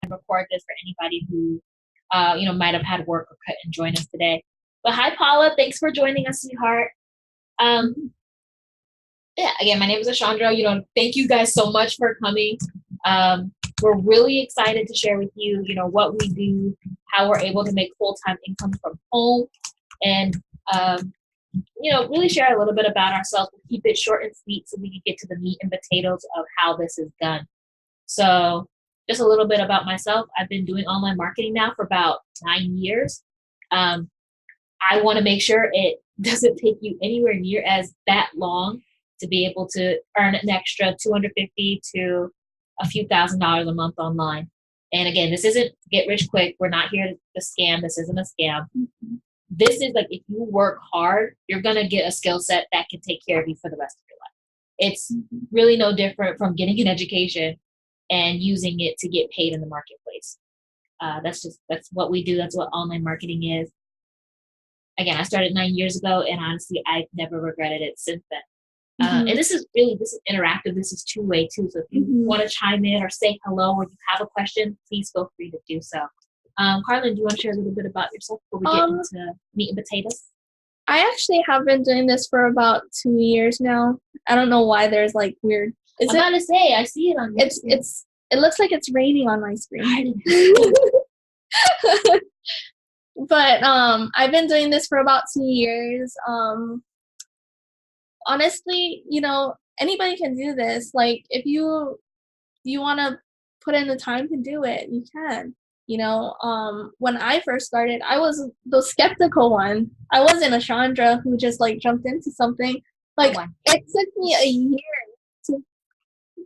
record this for anybody who, might have had work or couldn't join us today. But hi, Paula. Thanks for joining us, sweetheart. Yeah, again, my name is Ashandra. Thank you guys so much for coming. We're really excited to share with you, what we do, how we're able to make full-time income from home, and, really share a little bit about ourselves. We'll keep it short and sweet so we can get to the meat and potatoes of how this is done. So just a little bit about myself. I've been doing online marketing now for about 9 years. I want to make sure it doesn't take you anywhere near as that long to be able to earn an extra $250 to a few $1,000s a month online. And again, this isn't get rich quick. We're not here to scam. This isn't a scam. Mm-hmm. This is like, if you work hard, you're going to get a skill set that can take care of you for the rest of your life. It's really no different from getting an education and using it to get paid in the marketplace. That's what we do. That's what online marketing is. Again, I started 9 years ago, and honestly, I've never regretted it since then. And this is interactive. This is two-way too. So if you want to chime in or say hello, or you have a question, please feel free to do so. Carlin, do you want to share a little bit about yourself before we get into meat and potatoes? I actually have been doing this for about 2 years now. I don't know why there's like weird. I'm about to say, I see it on. It looks like it's raining on my screen. But I've been doing this for about 2 years. Honestly, anybody can do this. Like, if you want to put in the time to do it, you can. When I first started, I was the skeptical one. I wasn't a Chandra who just like jumped into something. Like, it took me a year to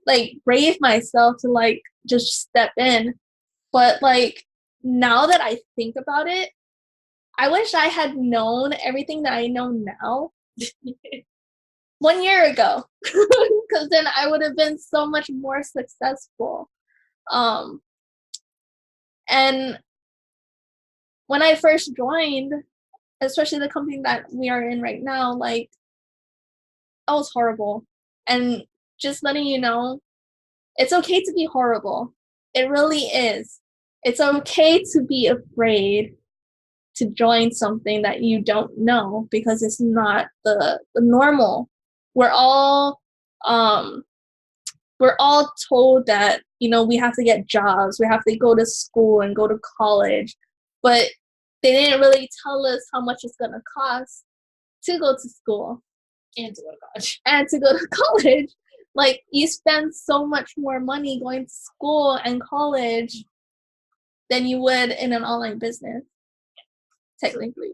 like brave myself to like just step in. But like, now that I think about it, I wish I had known everything that I know now 1 year ago, because then I would have been so much more successful. And when I first joined, especially the company that we are in right now, like, I was horrible. And just letting you know, it's okay to be horrible. It really is. It's okay to be afraid to join something that you don't know, because it's not the normal. We're all told that, we have to get jobs, we have to go to school and go to college, but they didn't really tell us how much it's going to cost to go to school and to go to college. And to go to college. Like, you spend so much more money going to school and college than you would in an online business, technically.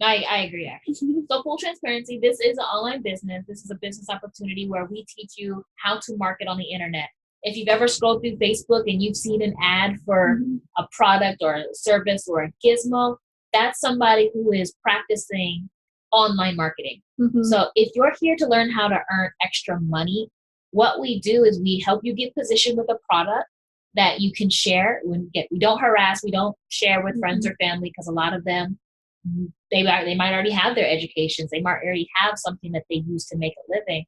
I agree, actually. So full transparency, this is an online business. This is a business opportunity where we teach you how to market on the internet. If you've ever scrolled through Facebook and you've seen an ad for a product or a service or a gizmo, that's somebody who is practicing online marketing. So if you're here to learn how to earn extra money, what we do is we help you get positioned with a product that you can share. We don't harass, we don't share with friends or family, because a lot of them, they might already have their educations. They might already have something that they use to make a living.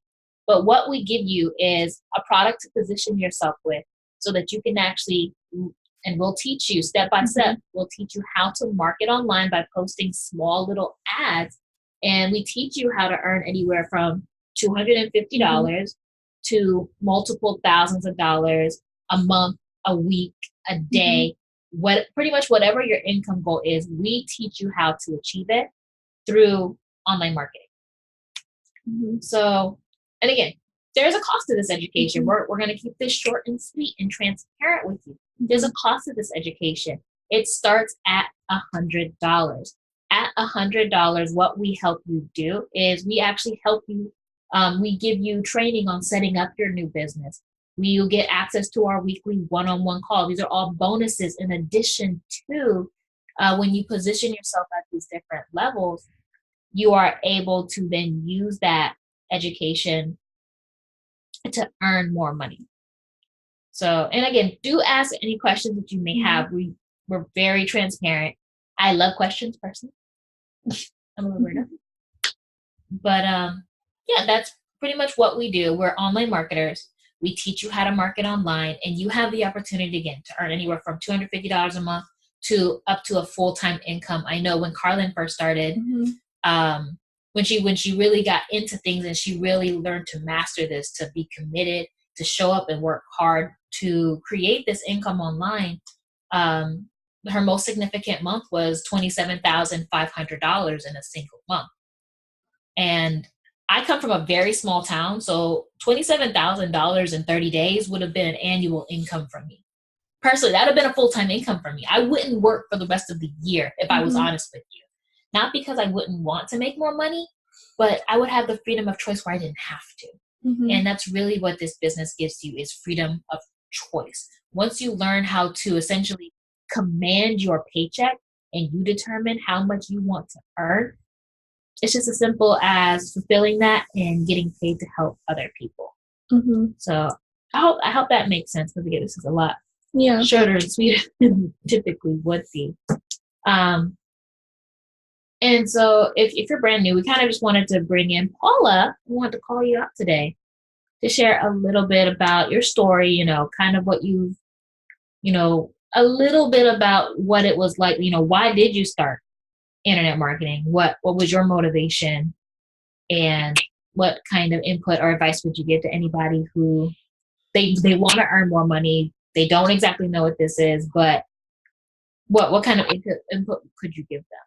But what we give you is a product to position yourself with, so that you can actually, and we'll teach you step by step, we'll teach you how to market online by posting small little ads. And we teach you how to earn anywhere from $250 to multiple thousands of dollars a month, a week, a day. Pretty much whatever your income goal is, we teach you how to achieve it through online marketing. So, and again, there's a cost to this education. We're going to keep this short and sweet and transparent with you. There's a cost to this education. It starts at $100. At $100, what we help you do is we actually help you. We give you training on setting up your new business. You'll get access to our weekly one-on-one call. These are all bonuses in addition to when you position yourself at these different levels, you are able to then use that education to earn more money. So, and again, do ask any questions that you may have. We're very transparent. I love questions personally. I'm a little weirdo. But yeah, that's pretty much what we do. We're online marketers. We teach you how to market online, and you have the opportunity again to earn anywhere from $250 a month to up to a full-time income. I know when Carlin first started, when she really got into things and she really learned to master this, to be committed, to show up and work hard to create this income online, her most significant month was $27,500 in a single month. And I come from a very small town, so $27,000 in 30 days would have been an annual income for me. Personally, that would have been a full-time income for me. I wouldn't work for the rest of the year if I was honest with you. Not because I wouldn't want to make more money, but I would have the freedom of choice where I didn't have to. And that's really what this business gives you, is freedom of choice. Once you learn how to essentially command your paycheck and you determine how much you want to earn, it's just as simple as fulfilling that and getting paid to help other people. So I hope that makes sense, because again, this is a lot shorter and sweeter than typically would be. And so if you're brand new, we kind of just wanted to bring in Paula. We wanted to call you up today to share a little bit about your story, kind of what you've, a little bit about what it was like, why did you start internet marketing? What was your motivation, and what kind of input or advice would you give to anybody who they want to earn more money? They don't exactly know what this is, but what kind of input could you give them?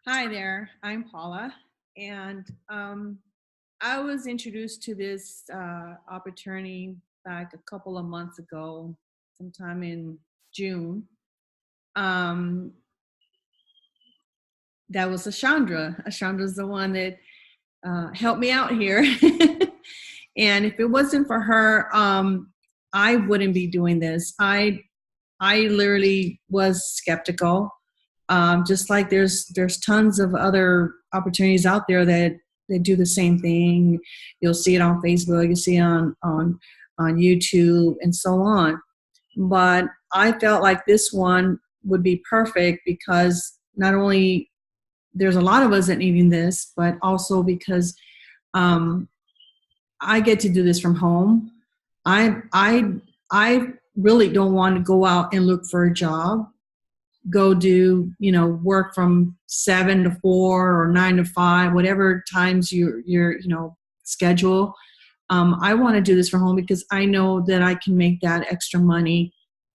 Hi there, I'm Paula, and I was introduced to this opportunity back a couple of months ago, sometime in June. That was Ashandra. Ashandra's the one that helped me out here. And if it wasn't for her, I wouldn't be doing this. I literally was skeptical. Just like there's tons of other opportunities out there that do the same thing. You'll see it on Facebook, you see it on YouTube, and so on. But I felt like this one would be perfect, because not only there's a lot of us that needing this, but also because I get to do this from home. I really don't want to go out and look for a job. Go do, work from 7 to 4 or 9 to 5, whatever times your schedule. I want to do this from home because I know that I can make that extra money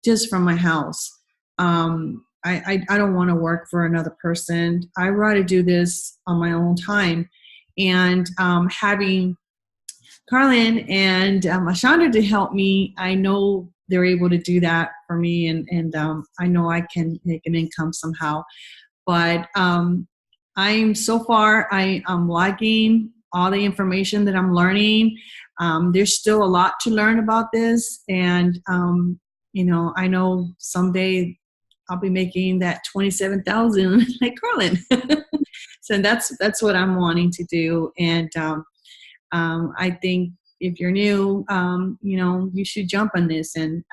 just from my house. I don't want to work for another person. I rather do this on my own time. And having Carlin and Ashandra to help me, I know they're able to do that for me, and I know I can make an income somehow. But I'm liking all the information that I'm learning. There's still a lot to learn about this, and I know someday I'll be making that $27,000 like Carlin. So that's what I'm wanting to do, and I think if you're new, you should jump on this, and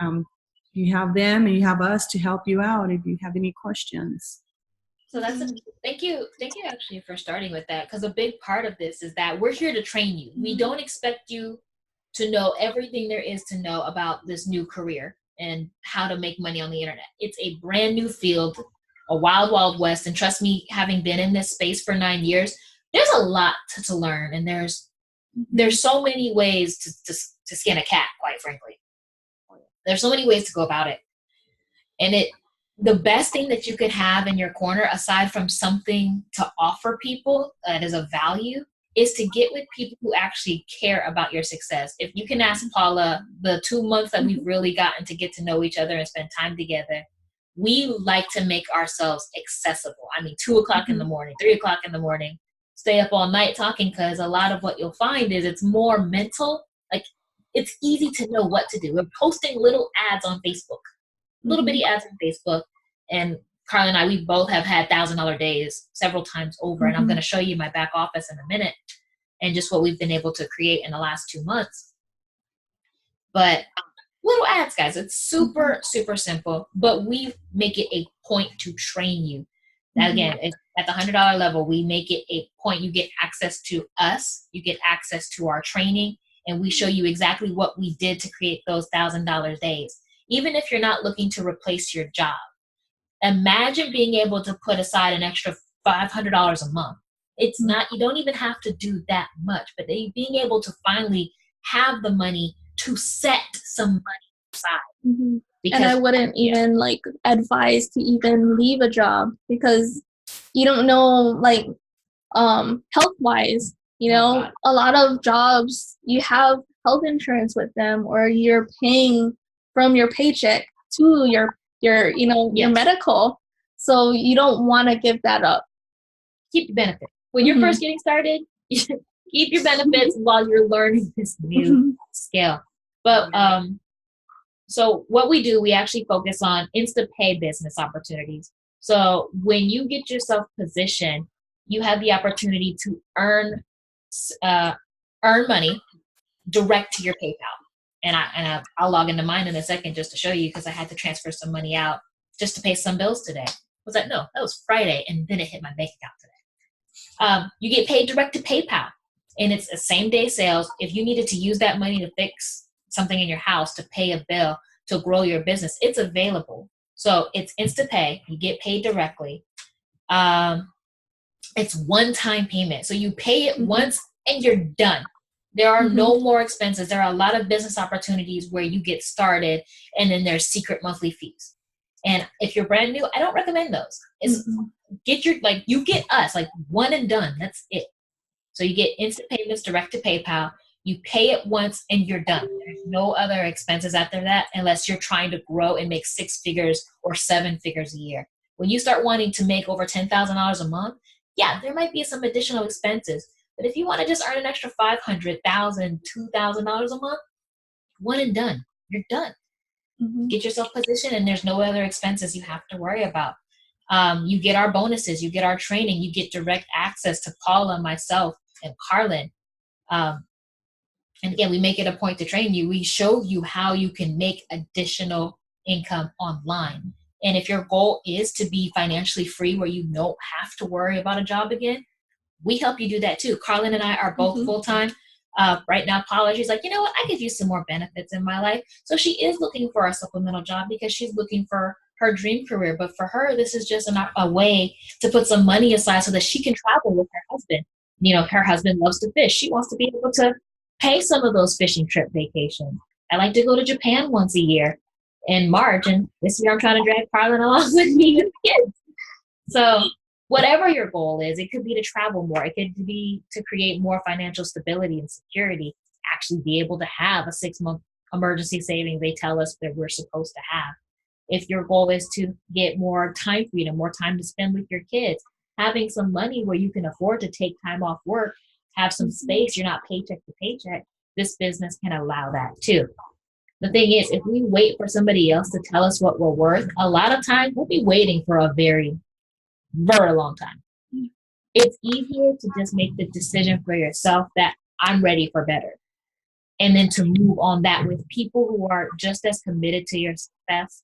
you have them and you have us to help you out if you have any questions. So thank you actually for starting with that, because a big part of this is that we're here to train you. We don't expect you to know everything there is to know about this new career and how to make money on the internet. It's a brand new field, a wild, wild west. And trust me, having been in this space for 9 years, there's a lot to learn. And there's so many ways to skin a cat, quite frankly. There's so many ways to go about it. And the best thing that you could have in your corner, aside from something to offer people that is of value, is to get with people who actually care about your success. If you can ask Paula, the 2 months that we've really gotten to get to know each other and spend time together, we like to make ourselves accessible. 2 o'clock in the morning, 3 o'clock in the morning, stay up all night talking, because a lot of what you'll find is it's more mental. Like, it's easy to know what to do. We're posting little ads on Facebook, little bitty ads on Facebook. And Carla and I, we both have had $1,000 days several times over. And I'm going to show you my back office in a minute and just what we've been able to create in the last 2 months. But little ads, guys, it's super, super simple, but we make it a point to train you. Again, at the $100 level, we make it a point. You get access to us. You get access to our training. and we show you exactly what we did to create those $1,000 days. Even if you're not looking to replace your job, imagine being able to put aside an extra $500 a month. It's not, you don't even have to do that much, but being able to finally have the money to set some money aside. Mm-hmm. And I wouldn't even like advise to even leave a job, because you don't know, like, health wise, you know, a lot of jobs you have health insurance with them, or you're paying from your paycheck to your you know, your medical. So you don't want to give that up. Keep your benefits. When you're first getting started, keep your benefits while you're learning this new skill. But so what we do, we actually focus on InstaPay business opportunities. So when you get yourself positioned, you have the opportunity to earn money direct to your PayPal. And I'll log into mine in a second just to show you, because I had to transfer some money out just to pay some bills today. Was that? No, that was Friday, and then it hit my bank account today. You get paid direct to PayPal, and it's a same day sales. If you needed to use that money to fix something in your house, to pay a bill, to grow your business, it's available. So it's InstaPay. You get paid directly. It's one-time payment. So you pay it once and you're done. There are no more expenses. There are a lot of business opportunities where you get started and then there's secret monthly fees. And if you're brand new, I don't recommend those. It's you get us, like, one and done. That's it. So you get instant payments direct to PayPal. You pay it once and you're done. There's no other expenses after that, unless you're trying to grow and make 6 figures or 7 figures a year. When you start wanting to make over $10,000 a month, yeah, there might be some additional expenses. But if you want to just earn an extra $500, $1,000, $2,000 a month, one and done. You're done. Get yourself positioned, and there's no other expenses you have to worry about. You get our bonuses. You get our training. You get direct access to Paula, myself, and Carlin. And again, we make it a point to train you. We show you how you can make additional income online. And if your goal is to be financially free, where you don't have to worry about a job again, we help you do that too. Carlin and I are both full-time. Right now, Paula, she's like, you know what? I could use some more benefits in my life. So she is looking for a supplemental job because she's looking for her dream career. But for her, this is just a way to put some money aside so that she can travel with her husband. You know, her husband loves to fish. She wants to be able to pay some of those fishing trip vacations. I like to go to Japan once a year in March, and this year I'm trying to drag Carlin along with me and the kids. So whatever your goal is, it could be to travel more. It could be to create more financial stability and security, actually be able to have a 6-month emergency savings they tell us that we're supposed to have. If your goal is to get more time freedom, more time to spend with your kids, having some money where you can afford to take time off work, have some space, you're not paycheck to paycheck, this business can allow that too. The thing is, if we wait for somebody else to tell us what we're worth, a lot of times we'll be waiting for a very, very long time. It's easier to just make the decision for yourself that I'm ready for better. And then to move on that with people who are just as committed to your success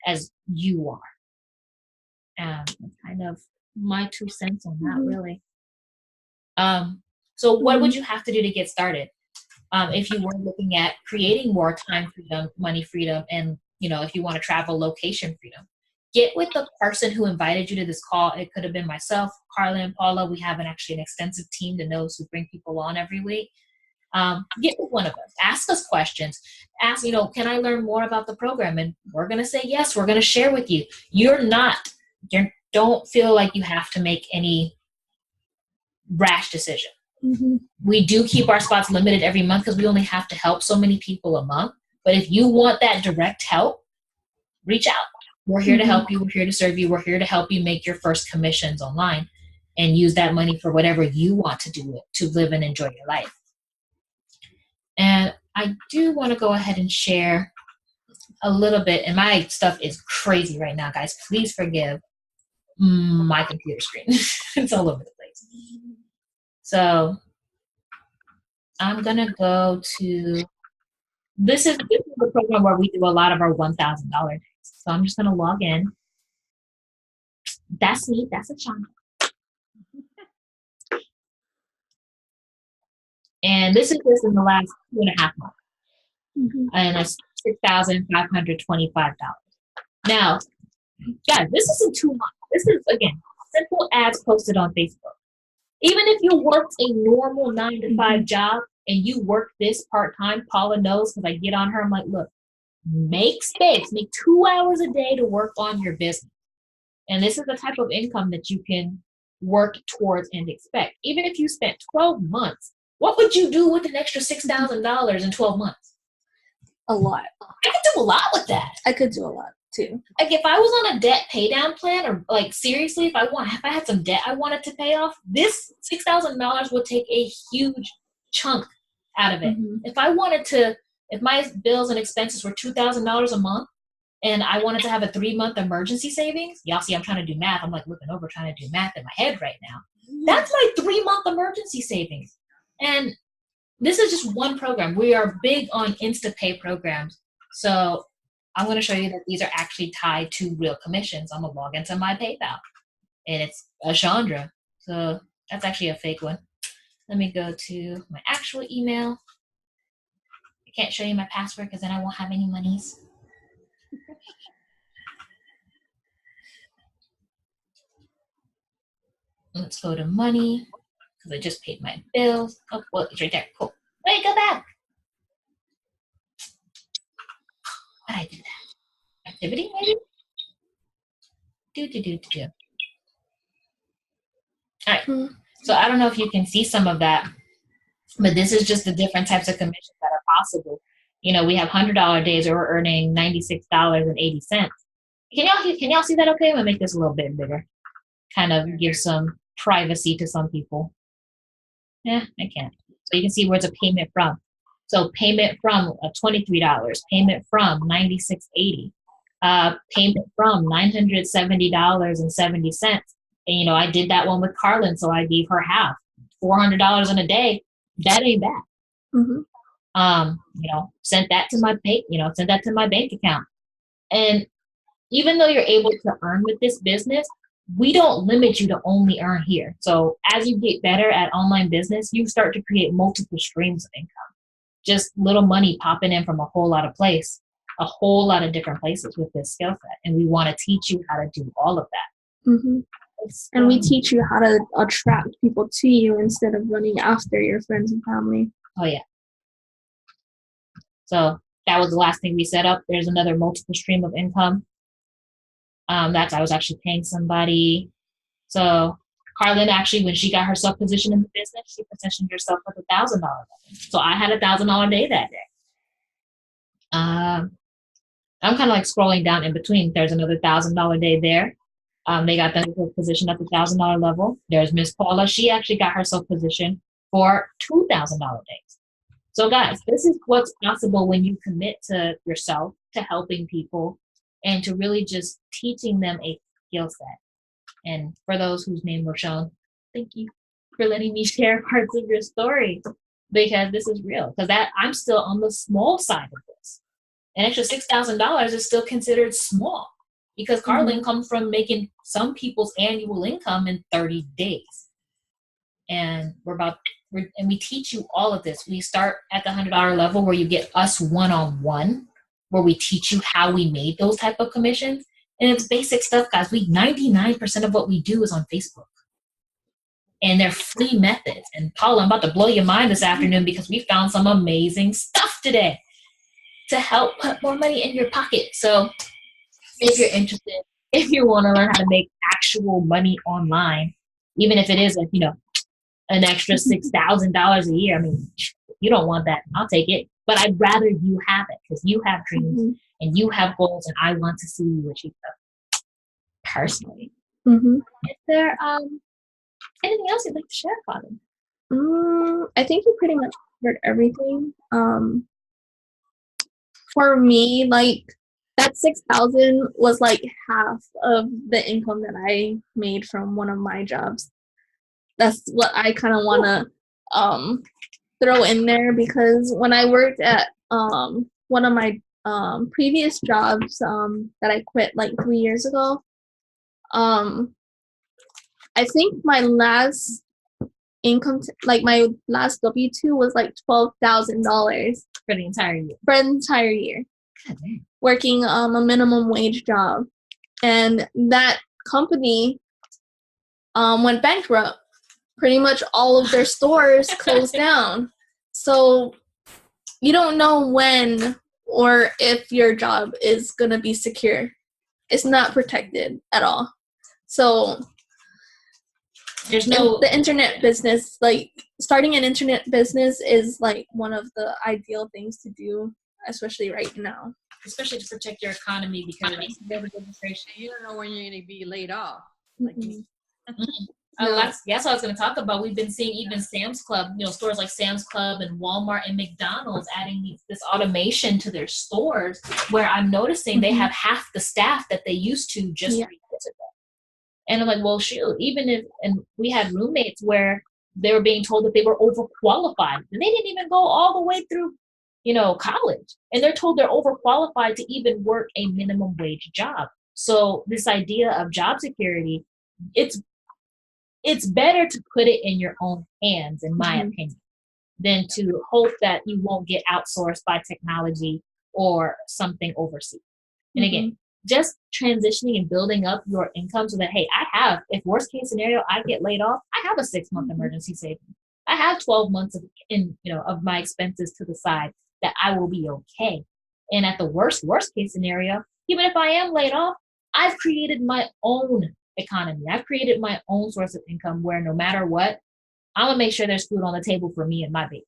as you are. That's kind of my 2 cents on that, really. So what would you have to do to get started? If you were looking at creating more time freedom, money freedom, and, you know, if you want to travel, location freedom, get with the person who invited you to this call. It could have been myself, Carla, and Paula. We have an extensive team that knows who bring people on every week. Get with one of us. Ask us questions. Ask, you know, can I learn more about the program? And we're going to say yes. We're going to share with you. You don't feel like you have to make any rash decision. We do keep our spots limited every month because we only have to help so many people a month. But if you want that direct help, reach out. We're here to help you. We're here to serve you. We're here to help you make your first commissions online and use that money for whatever you want to do to live and enjoy your life. And I do want to go ahead and share a little bit. And my stuff is crazy right now, guys. Please forgive my computer screen. It's all over the place. So I'm going to go to, this is the program where we do a lot of our $1,000 days. So I'm just going to log in. That's me. That's a child. And this is just in the last 2.5 months. And that's $6,525. Now, guys, this isn't 2 months. This is, again, simple ads posted on Facebook. Even if you worked a normal 9 to 5 job and you work this part-time, Paula knows because I get on her. I'm like, look, make space, make 2 hours a day to work on your business. And this is the type of income that you can work towards and expect. Even if you spent 12 months, what would you do with an extra $6,000 in 12 months? A lot. I could do a lot with that. I could do a lot too. Like if I was on a debt pay down plan, or like seriously, if I had some debt I wanted to pay off, this $6,000 would take a huge chunk out of it. If my bills and expenses were $2,000 a month, and I wanted to have a 3-month emergency savings, y'all see I'm trying to do math. I'm like looking over trying to do math in my head right now. That's my 3-month emergency savings. And this is just one program. We are big on InstaPay programs. So I'm going to show you that these are actually tied to real commissions. I'm going to log into my PayPal. And it's a Chandra. So that's actually a fake one. Let me go to my actual email. I can't show you my password because then I won't have any monies. Let's go to money because I just paid my bills. Oh, well, it's right there. Cool. Wait, go back. Why did I do that? Activity, maybe? Do. All right. So I don't know if you can see some of that, but this is just the different types of commissions that are possible. You know, we have $100 days where we're earning $96.80. Can y'all see that okay? I'm going to make this a little bit bigger. Kind of give some privacy to some people. Yeah, I can't. So you can see where it's a payment from. So payment from $23, payment from $96.80, payment from $970.70. And, you know, I did that one with Carlin, so I gave her half. $400 in a day, that ain't bad. You know, sent that to my bank account. And even though you're able to earn with this business, we don't limit you to only earn here. So as you get better at online business, you start to create multiple streams of income. Just little money popping in from a whole lot of different places with this skill set. And we want to teach you how to do all of that. And we teach you how to attract people to you instead of running after your friends and family. Oh, yeah. So that was the last thing we set up. There's another multiple stream of income. I was actually paying somebody. So Carlin actually, when she got herself positioned in the business, she positioned herself with $1,000. So I had $1,000 day that day. I'm kind of like scrolling down in between. There's another $1,000 day there. They got them positioned at the $1,000 level. There's Miss Paula. She actually got herself positioned for $2,000 days. So guys, this is what's possible when you commit to yourself, to helping people, and to really just teaching them a skill set. And for those whose name were shown, thank you for letting me share parts of your story, because this is real. Because I'm still on the small side of this. An extra $6,000 is still considered small, because Carlin comes from making some people's annual income in 30 days. And we teach you all of this. We start at the $100 level where you get us one-on-one, where we teach you how we made those type of commissions. And it's basic stuff, guys. 99% of what we do is on Facebook. And they're free methods. And Paula, I'm about to blow your mind this afternoon because we found some amazing stuff today to help put more money in your pocket. So if you're interested, if you want to learn how to make actual money online, even if it is like, you know, an extra $6,000 a year, I mean, if you don't want that, I'll take it. But I'd rather you have it because you have dreams and you have goals, and I want to see you achieve them personally. Is there anything else you'd like to share, Father? I think you pretty much covered everything. For me, like that 6,000 was like half of the income that I made from one of my jobs. That's what I kind of want to throw in there, because when I worked at one of my previous jobs that I quit like 3 years ago, I think my last income, like my last W-2 was like $12,000 For the entire year. for an entire year, working a minimum wage job, and that company went bankrupt. Pretty much all of their stores closed down. So you don't know when or if your job is going to be secure. It's not protected at all. So there's no the internet business, like starting an internet business is like one of the ideal things to do, especially right now. Especially to protect your economy, because you don't know when you're going to be laid off. That's what I was going to talk about. We've been seeing even Sam's Club, stores like Sam's Club and Walmart and McDonald's adding this automation to their stores, where I'm noticing they have half the staff that they used to just 3 years ago. And I'm like, well, shoot, and we had roommates where they were being told that they were overqualified, and they didn't even go all the way through, college, and they're told they're overqualified to even work a minimum wage job. So this idea of job security, it's better to put it in your own hands, in my opinion, than to hope that you won't get outsourced by technology or something overseas. And again, just transitioning and building up your income so that, hey, if worst case scenario, I get laid off, I have a 6-month emergency savings. I have 12 months of my expenses to the side that I will be okay. And at the worst case scenario, even if I am laid off, I've created my own economy. I've created my own source of income where no matter what, I'm going to make sure there's food on the table for me and my babies,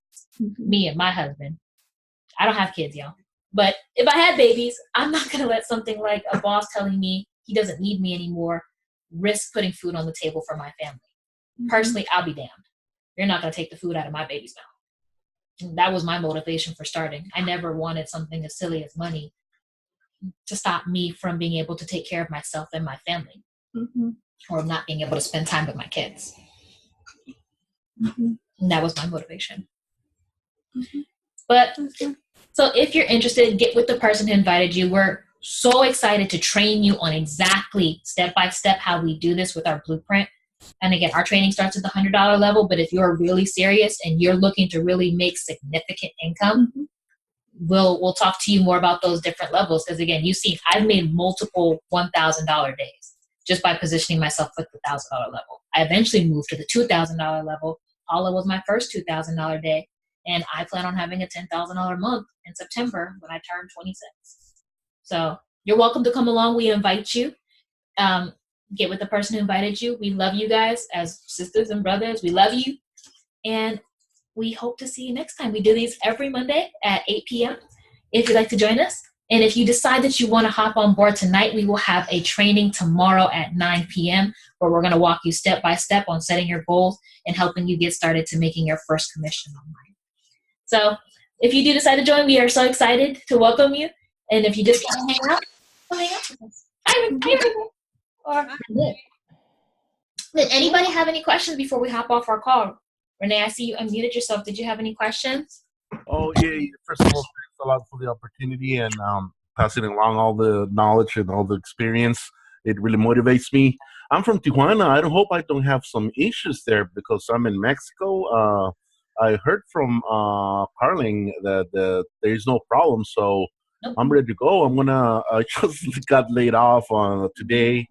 me and my husband. I don't have kids, y'all. But if I had babies, I'm not going to let something like a boss telling me he doesn't need me anymore risk putting food on the table for my family. Personally, I'll be damned. You're not going to take the food out of my baby's mouth. And that was my motivation for starting. I never wanted something as silly as money to stop me from being able to take care of myself and my family, or not being able to spend time with my kids. And that was my motivation. But so if you're interested, get with the person who invited you. We're so excited to train you on exactly step-by-step how we do this with our blueprint. And again, our training starts at the $100 level, but if you're really serious and you're looking to really make significant income, we'll talk to you more about those different levels. Because again, you see, I've made multiple $1,000 days just by positioning myself at the $1,000 level. I eventually moved to the $2,000 level. Paula was my first $2,000 day. And I plan on having a $10,000 month in September when I turn 26. So you're welcome to come along. We invite you. Get with the person who invited you. We love you guys as sisters and brothers. We love you. And we hope to see you next time. We do these every Monday at 8 p.m. if you'd like to join us. And if you decide that you want to hop on board tonight, we will have a training tomorrow at 9 p.m. where we're going to walk you step by step on setting your goals and helping you get started to making your first commission online. So if you do decide to join, we are so excited to welcome you. And if you just want to hang out, come hang out with us. Or did anybody have any questions before we hop off our call? Renee, I see you unmuted yourself. Did you have any questions? Oh, yeah. First of all, thanks a lot for the opportunity and passing along all the knowledge and all the experience. It really motivates me. I'm from Tijuana. I hope I don't have some issues there because I'm in Mexico. I heard from Carling that there is no problem, so I'm ready to go. I just got laid off today.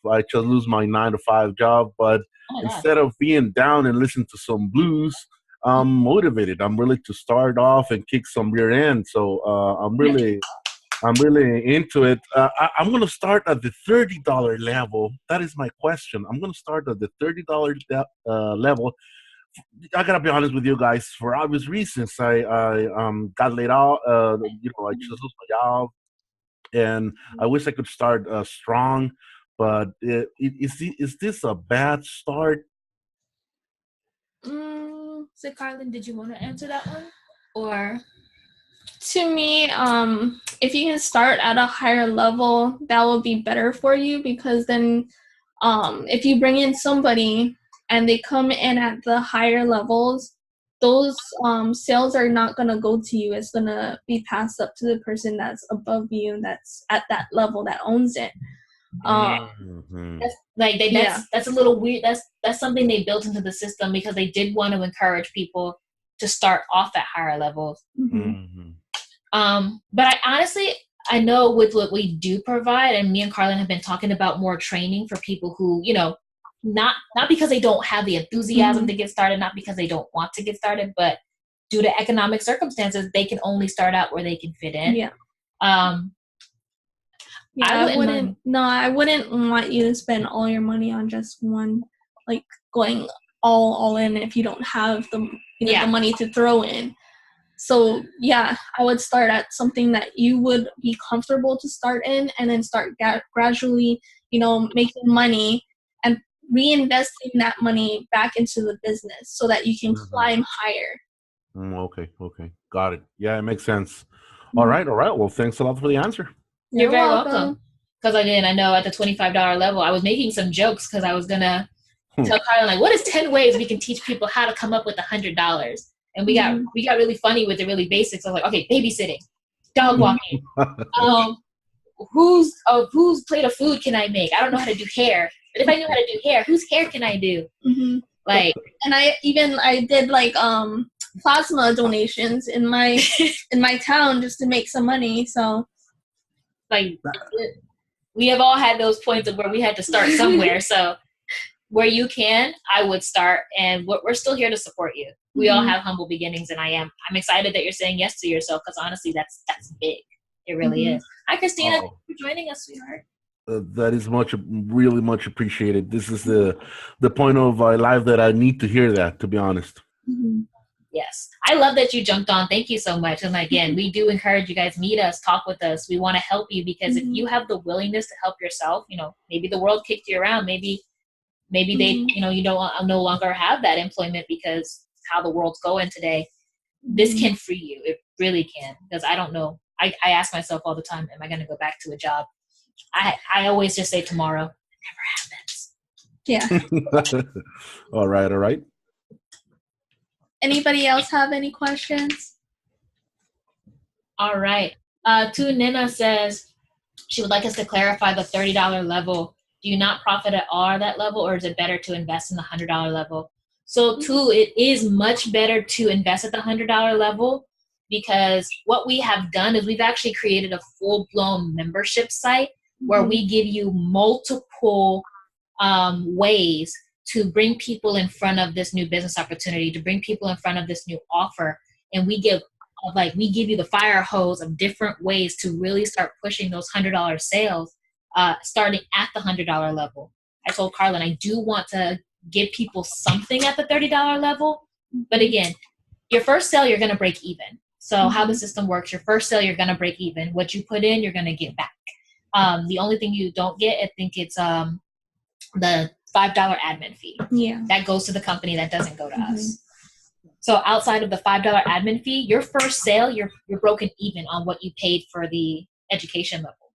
I just lose my 9-to-5 job, but instead of being down and listening to some blues, I'm motivated. I'm ready to start off and kick some rear end. So I'm really into it. I'm going to start at the $30 level. That is my question. I'm going to start at the $30 level. I gotta be honest with you guys. For obvious reasons, I got laid out. I just lost my job, and I wish I could start strong. But is this a bad start? So, Carlin, did you want to answer that one? Or to me, if you can start at a higher level, that will be better for you, because then if you bring in somebody and they come in at the higher levels, those sales are not going to go to you. It's going to be passed up to the person that's above you and that's at that level that owns it. Mhm. That's like that's a little weird. That's something they built into the system because they did want to encourage people to start off at higher levels. Mhm. But I know with what we do provide, and me and Carlin have been talking about more training for people who, not because they don't have the enthusiasm to get started, not because they don't want to get started, but due to economic circumstances, they can only start out where they can fit in. Yeah. I wouldn't I wouldn't want you to spend all your money on just one, like going all in if you don't have the the money to throw in. So yeah, I would start at something that you would be comfortable to start in, and then start gradually, making money and reinvesting that money back into the business so that you can climb higher. Okay. Got it. Yeah, it makes sense. All right. Well, thanks a lot for the answer. You're very welcome. Because again, I know at the $25 level, I was making some jokes because I was going to tell Carlin, like, what is 10 ways we can teach people how to come up with $100? And we got really funny with the really basics. I was like, okay, babysitting, dog walking, whose plate of food can I make? I don't know how to do hair. But if I knew how to do hair, whose hair can I do? Like, and I did like plasma donations in my town just to make some money. So like, we have all had those points of where we had to start somewhere. So where you can, I would start, and we're still here to support you. We all have humble beginnings, and I'm excited that you're saying yes to yourself, because honestly, that's big. It really is. Hi, Christina. Thank you for joining us, sweetheart. That is really much appreciated. This is the point of my life that I need to hear that, to be honest. Yes. I love that you jumped on. Thank you so much. And again, we do encourage you guys, meet us, talk with us. We want to help you, because if you have the willingness to help yourself, maybe the world kicked you around. Maybe they, you don't no longer have that employment because how the world's going today. This can free you. It really can. Because I don't know. I ask myself all the time, am I going to go back to a job? I always just say tomorrow. It never happens. Yeah. All right. Anybody else have any questions? All right. Tu Nina says she would like us to clarify the $30 level. Do you not profit at all at that level, or is it better to invest in the $100 level? So too, it is much better to invest at the $100 level, because what we have done is we've actually created a full-blown membership site where we give you multiple ways to bring people in front of this new business opportunity, to bring people in front of this new offer. And we give you the fire hose of different ways to really start pushing those $100 sales, starting at the $100 level. I told Carlin, I do want to give people something at the $30 level. But again, your first sale, you're going to break even. So how the system works, your first sale, you're going to break even. What you put in, you're going to get back. The only thing you don't get, I think it's the $5 admin fee. Yeah. That goes to the company. That doesn't go to us. So outside of the $5 admin fee, your first sale, you're broken even on what you paid for the education level.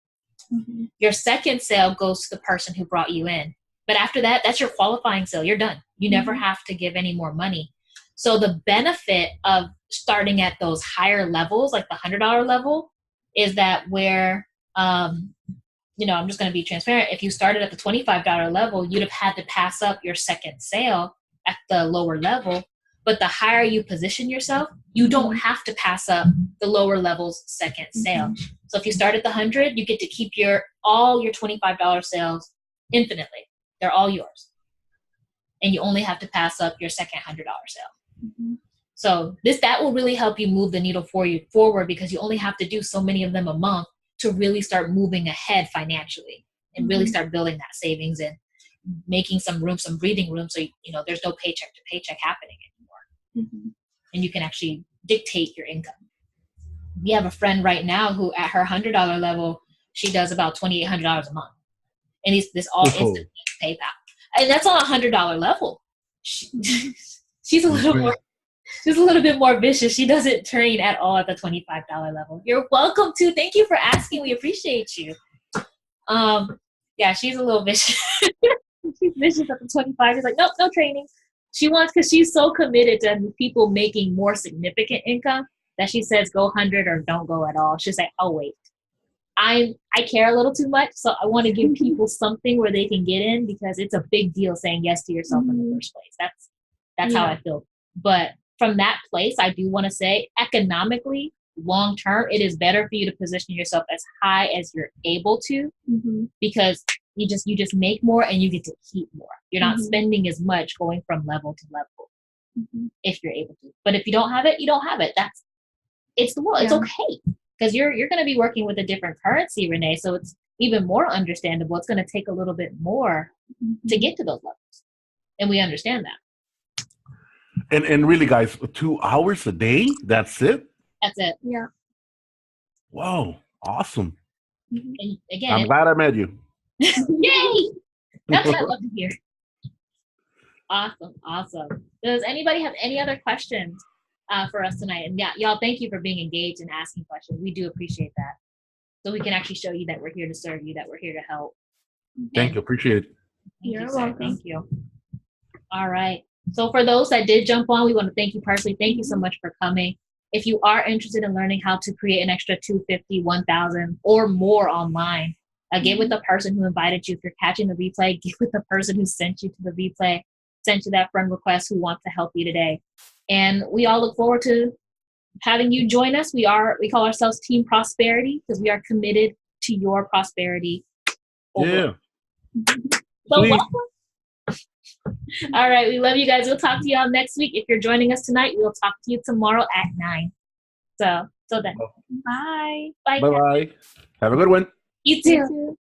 Your second sale goes to the person who brought you in. But after that, that's your qualifying sale. You're done. You never have to give any more money. So the benefit of starting at those higher levels, like the $100 level, is that where, I'm just going to be transparent. If you started at the $25 level, you'd have had to pass up your second sale at the lower level. But the higher you position yourself, you don't have to pass up the lower level's second sale. So if you start at the 100, you get to keep all your $25 sales infinitely. They're all yours. And you only have to pass up your second $100 sale. So that will really help you move the needle forward, because you only have to do so many of them a month to really start moving ahead financially and really start building that savings and making some breathing room, so there's no paycheck to paycheck happening anymore. And you can actually dictate your income. We have a friend right now who at her $100 level, she does about $2,800 a month. And this all instant PayPal. And that's on a $100 level. She's a little bit more vicious. She doesn't train at all at the $25 level. You're welcome to. Thank you for asking. We appreciate you. Yeah, she's a little vicious. She's vicious at the 25. She's like, nope, no training. She wants, because she's so committed to people making more significant income, that she says go 100 or don't go at all. She's like, I'll wait. I care a little too much, so I want to give people something where they can get in, because it's a big deal saying yes to yourself in the first place. That's how I feel. But from that place, I do want to say, economically, long term, it is better for you to position yourself as high as you're able to, because you just make more and you get to keep more. You're not spending as much going from level to level if you're able to. But if you don't have it, you don't have it. It's the world. It's okay, because you're going to be working with a different currency, Renee. So it's even more understandable. It's going to take a little bit more to get to those levels, and we understand that. And really, guys, 2 hours a day? That's it? That's it. Yeah. Whoa, awesome. And again, I'm glad I met you. Yay! That's what I love to hear. Awesome. Does anybody have any other questions for us tonight? And yeah, y'all, thank you for being engaged and asking questions. We do appreciate that. So we can actually show you that we're here to serve you, that we're here to help. Thank you. Appreciate it. You're welcome. Thank you. All right. So for those that did jump on, we want to thank you personally. Thank you so much for coming. If you are interested in learning how to create an extra 250, 1,000 or more online, get with the person who invited you. If you're catching the replay, get with the person who sent you to the replay, sent you that friend request, who wants to help you today. And we all look forward to having you join us. We call ourselves Team Prosperity, because we are committed to your prosperity. Yeah. So welcome. All right. We love you guys. We'll talk to y'all next week. If you're joining us tonight, we'll talk to you tomorrow at 9. So then. Bye. Bye. Bye-bye. Have a good one. You too.